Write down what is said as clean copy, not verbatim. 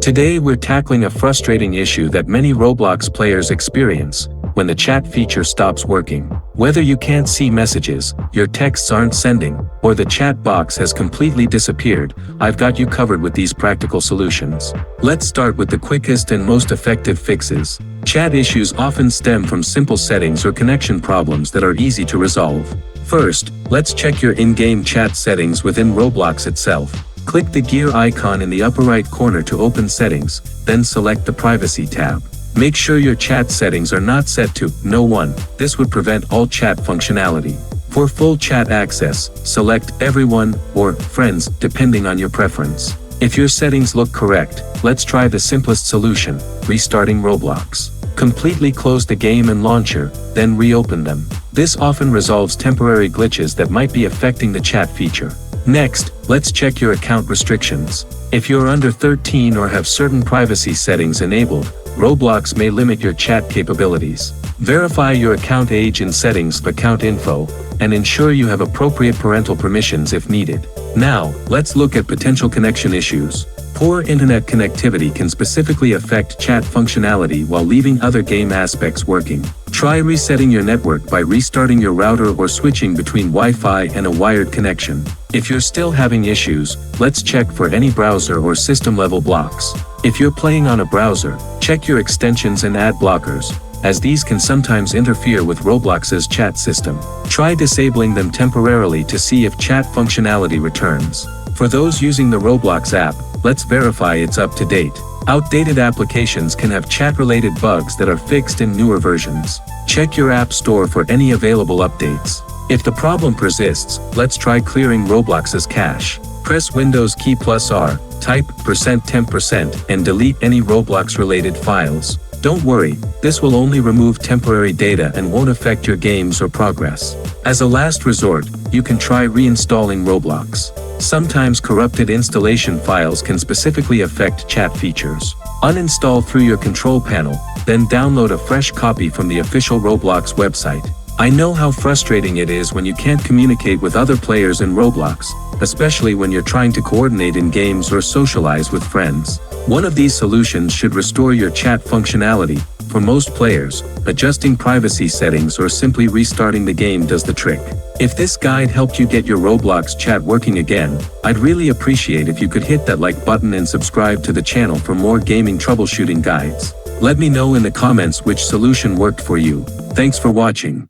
Today we're tackling a frustrating issue that many Roblox players experience, when the chat feature stops working. Whether you can't see messages, your texts aren't sending, or the chat box has completely disappeared, I've got you covered with these practical solutions. Let's start with the quickest and most effective fixes. Chat issues often stem from simple settings or connection problems that are easy to resolve. First, let's check your in-game chat settings within Roblox itself. Click the gear icon in the upper right corner to open settings, then select the Privacy tab. Make sure your chat settings are not set to No One. This would prevent all chat functionality. For full chat access, select Everyone or Friends depending on your preference. If your settings look correct, let's try the simplest solution, restarting Roblox. Completely close the game and launcher, then reopen them. This often resolves temporary glitches that might be affecting the chat feature. Next, let's check your account restrictions. If you're under 13 or have certain privacy settings enabled, Roblox may limit your chat capabilities. Verify your account age in Settings Account Info, and ensure you have appropriate parental permissions if needed. Now, let's look at potential connection issues. Poor internet connectivity can specifically affect chat functionality while leaving other game aspects working. Try resetting your network by restarting your router or switching between Wi-Fi and a wired connection. If you're still having issues, let's check for any browser or system-level blocks. If you're playing on a browser, check your extensions and ad blockers, as these can sometimes interfere with Roblox's chat system. Try disabling them temporarily to see if chat functionality returns. For those using the Roblox app, let's verify it's up to date. Outdated applications can have chat-related bugs that are fixed in newer versions. Check your app store for any available updates. If the problem persists, let's try clearing Roblox's cache. Press Windows key +R, type %temp% and delete any Roblox-related files. Don't worry, this will only remove temporary data and won't affect your games or progress. As a last resort, you can try reinstalling Roblox. Sometimes corrupted installation files can specifically affect chat features. Uninstall through your control panel, then download a fresh copy from the official Roblox website. I know how frustrating it is when you can't communicate with other players in Roblox, especially when you're trying to coordinate in games or socialize with friends. One of these solutions should restore your chat functionality. For most players, adjusting privacy settings or simply restarting the game does the trick. If this guide helped you get your Roblox chat working again, I'd really appreciate if you could hit that like button and subscribe to the channel for more gaming troubleshooting guides. Let me know in the comments which solution worked for you. Thanks for watching.